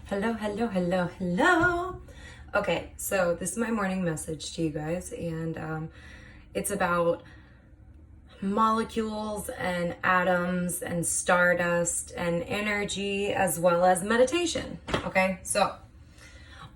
Hello, hello, hello, hello. Okay, so this is my morning message to you guys, and it's about molecules and atoms and stardust and energy as well as meditation. Okay, so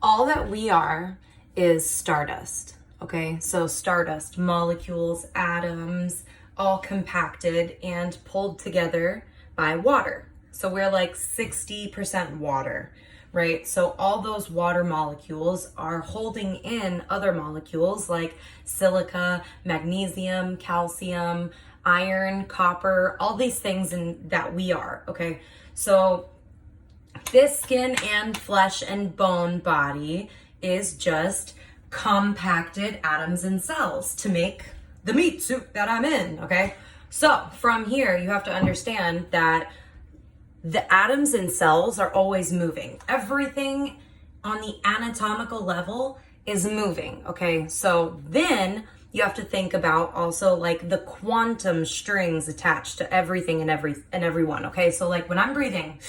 all that we are is stardust. Okay, so stardust, molecules, atoms, all compacted and pulled together by water. So we're like 60% water, right? So all those water molecules are holding in other molecules like silica, magnesium, calcium, iron, copper, all these things that we are, okay? So this skin and flesh and bone body is just compacted atoms and cells to make the meat suit that I'm in, okay? So from here, you have to understand that the atoms and cells are always moving. Everything on the anatomical level is moving, okay? So then you have to think about also like the quantum strings attached to everything and everyone, okay? So like when I'm breathing,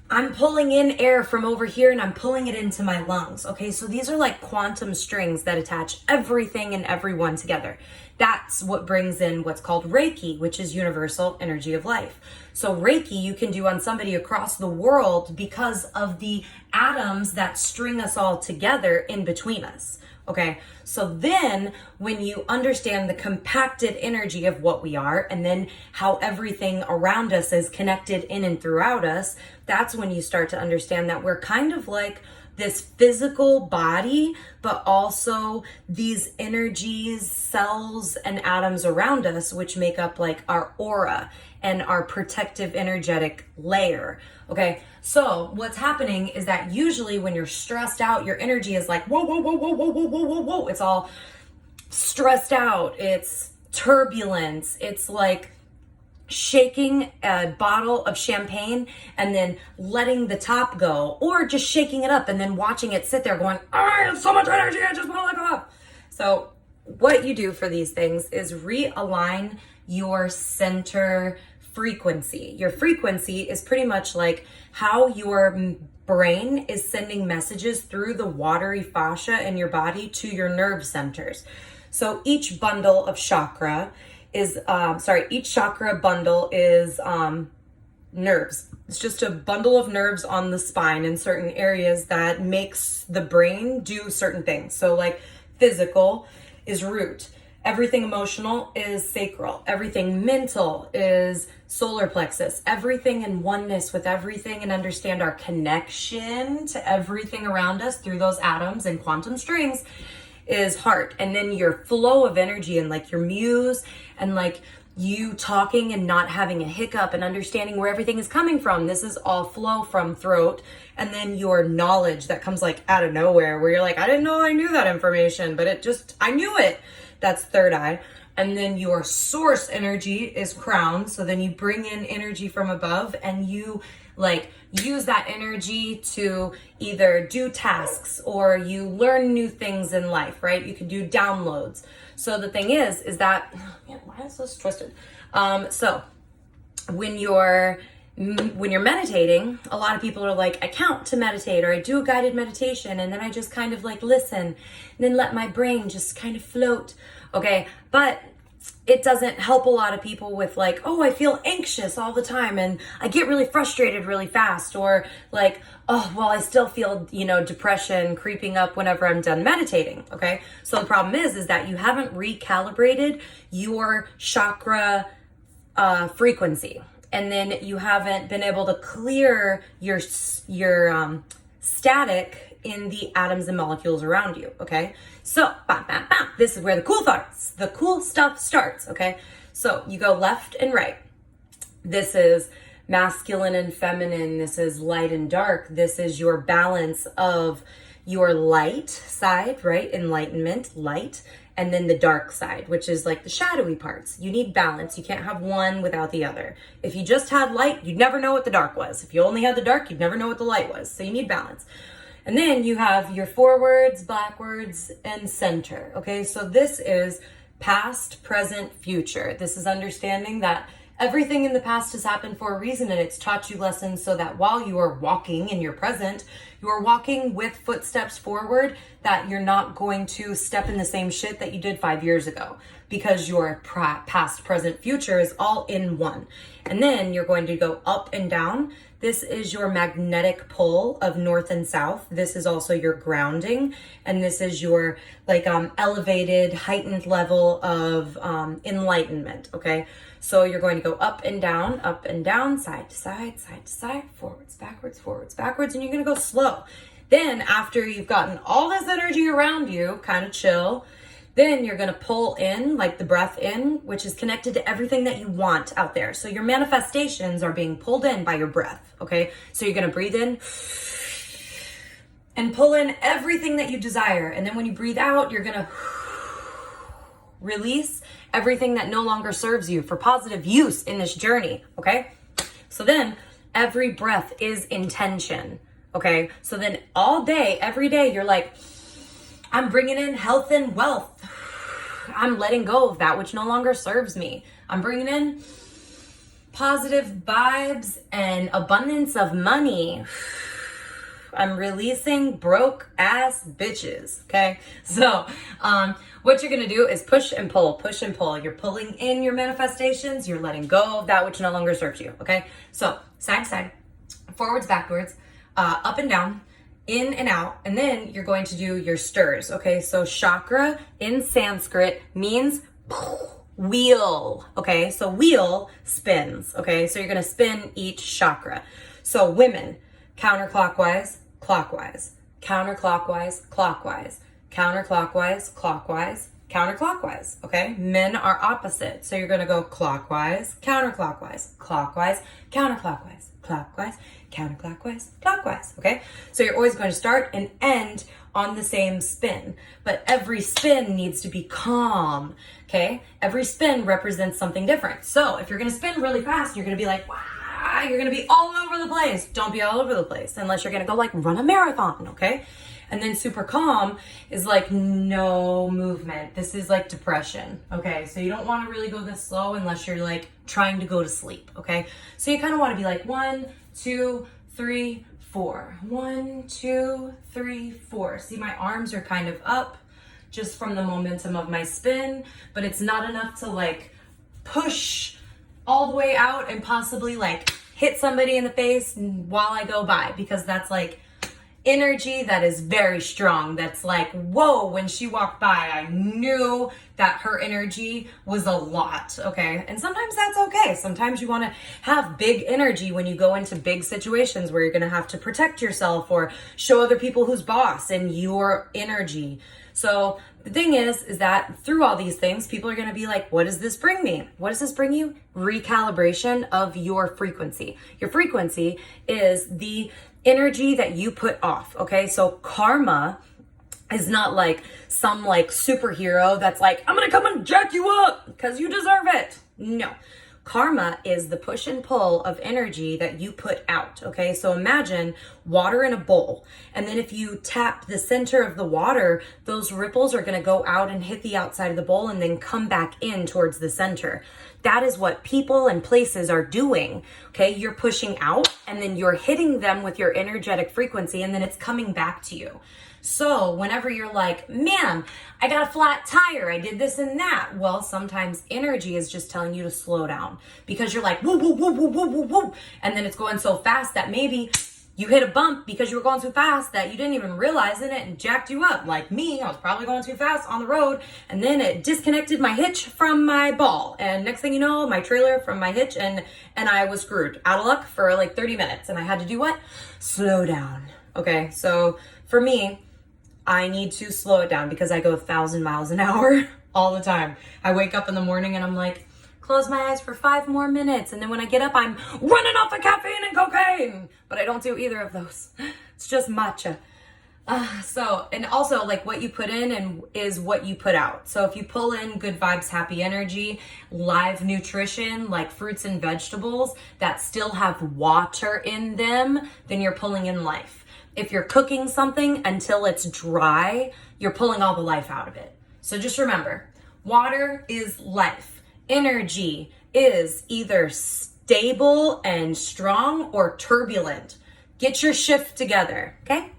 I'm pulling in air from over here and I'm pulling it into my lungs. Okay, so these are like quantum strings that attach everything and everyone together. That's what brings in what's called Reiki, which is universal energy of life. So Reiki you can do on somebody across the world because of the atoms that string us all together in between us. Okay, so then when you understand the compacted energy of what we are and then how everything around us is connected in and throughout us, that's when you start to understand that we're kind of like this physical body, but also these energies, cells, and atoms around us, which make up like our aura and our protective energetic layer. Okay, so what's happening is that usually when you're stressed out, your energy is like, whoa, whoa, whoa, whoa, whoa, whoa, whoa, whoa, whoa. It's all stressed out. It's turbulence. It's like shaking a bottle of champagne and then letting the top go, or just shaking it up and then watching it sit there going, I have so much energy, I just want to let go up. So what you do for these things is realign your center frequency. Your frequency is pretty much like how your brain is sending messages through the watery fascia in your body to your nerve centers. So each bundle of chakra is, each chakra bundle is nerves. It's just a bundle of nerves on the spine in certain areas that makes the brain do certain things. So like physical is root. Everything emotional is sacral. Everything mental is solar plexus. Everything in oneness with everything and understand our connection to everything around us through those atoms and quantum strings is heart. And then your flow of energy and like your muse and like you talking and not having a hiccup and understanding where everything is coming from. This is all flow from throat. And then your knowledge that comes like out of nowhere where you're like, I didn't know I knew that information, but I knew it. That's third eye. And then your source energy is crown. So then you bring in energy from above and you like use that energy to either do tasks or you learn new things in life, right? You can do downloads. So the thing is that, oh man, why is this twisted? So when you're meditating, a lot of people are like, I count to meditate or I do a guided meditation and then I just kind of like listen and then let my brain just kind of float. Okay, but it doesn't help a lot of people with like, oh, I feel anxious all the time and I get really frustrated really fast, or like, oh, well, I still feel, depression creeping up whenever I'm done meditating. Okay, so the problem is that you haven't recalibrated your chakra frequency. And then you haven't been able to clear your static in the atoms and molecules around you, okay? So, this is where the cool stuff starts, okay? So you go left and right. This is masculine and feminine. This is light and dark. This is your balance of your light side, right? Enlightenment, light. And then the dark side, which is like the shadowy parts. You need balance. You can't have one without the other. If you just had light, you'd never know what the dark was. If you only had the dark, you'd never know what the light was. So you need balance. And then you have your forwards, backwards, and center. Okay, so this is past, present, future. This is understanding that Everything in the past has happened for a reason, and it's taught you lessons so that while you are walking in your present, you are walking with footsteps forward, that you're not going to step in the same shit that you did 5 years ago, because your past, present, future is all in one. And then you're going to go up and down. This is your magnetic pole of north and south. This is also your grounding. And this is your like elevated, heightened level of enlightenment, okay? So you're going to go up and down, side to side, side to side, forwards, backwards, and you're gonna go slow. Then after you've gotten all this energy around you, kind of chill, then you're gonna pull in, like the breath in, which is connected to everything that you want out there. So your manifestations are being pulled in by your breath, okay? So you're gonna breathe in and pull in everything that you desire. And then when you breathe out, you're gonna release everything that no longer serves you for positive use in this journey, okay? So then every breath is intention, okay? So then all day, every day, you're like, I'm bringing in health and wealth. I'm letting go of that which no longer serves me. I'm bringing in positive vibes and abundance of money. I'm releasing broke ass bitches, okay? So what you're gonna do is push and pull, push and pull. You're pulling in your manifestations, you're letting go of that which no longer serves you, okay? So side to side, forwards, backwards, up and down, in and out, and then you're going to do your stirs, okay? So chakra in Sanskrit means wheel, okay? So wheel spins, okay? So you're gonna spin each chakra. So women, counterclockwise, clockwise, counterclockwise, clockwise, counterclockwise, clockwise, counterclockwise, okay? Men are opposite. So you're gonna go clockwise, counterclockwise, clockwise, counterclockwise, clockwise, counterclockwise, clockwise, okay? So you're always going to start and end on the same spin, but every spin needs to be calm, okay? Every spin represents something different. So if you're gonna spin really fast, you're gonna be like, wow, you're gonna be all over the place. Don't be all over the place unless you're gonna go like run a marathon, okay? And then super calm is like no movement. This is like depression, okay? So you don't wanna really go this slow unless you're like trying to go to sleep, okay? So you kind of wanna be like 1, 2, 3, 4. 1, 2, 3, 4. See, my arms are kind of up just from the momentum of my spin, but it's not enough to like push all the way out and possibly like hit somebody in the face while I go by, because that's like energy that is very strong. That's like, whoa, when she walked by, I knew that her energy was a lot, okay? And sometimes that's okay. Sometimes you want to have big energy when you go into big situations where you're going to have to protect yourself or show other people who's boss and your energy. So the thing is that through all these things, people are going to be like, what does this bring me? What does this bring you? Recalibration of your frequency. Your frequency is the energy that you put off, okay? So karma is not like some like superhero that's like, I'm gonna come and jack you up because you deserve it. No. Karma is the push and pull of energy that you put out, okay? So imagine water in a bowl, and then if you tap the center of the water, those ripples are gonna go out and hit the outside of the bowl and then come back in towards the center. That is what people and places are doing, okay? You're pushing out and then you're hitting them with your energetic frequency, and then it's coming back to you. So whenever you're like, man, I got a flat tire, I did this and that. Well, sometimes energy is just telling you to slow down because you're like, woo, woo, woo, woo, woo, woo, woo. And then it's going so fast that maybe you hit a bump because you were going too fast that you didn't even realize it and jacked you up. Like me, I was probably going too fast on the road, and then it disconnected my hitch from my ball. And next thing you know, my trailer from my hitch, and I was screwed. Out of luck for like 30 minutes. And I had to do what? Slow down. Okay, so for me, I need to slow it down because I go 1,000 miles an hour all the time. I wake up in the morning and I'm like, close my eyes for 5 more minutes. And then when I get up, I'm running off of caffeine and cocaine. But I don't do either of those. It's just matcha. And also like what you put in and is what you put out. So if you pull in good vibes, happy energy, live nutrition, like fruits and vegetables that still have water in them, then you're pulling in life. If you're cooking something until it's dry, you're pulling all the life out of it. So just remember, water is life, energy is either stable and strong or turbulent. Get your shift together, okay?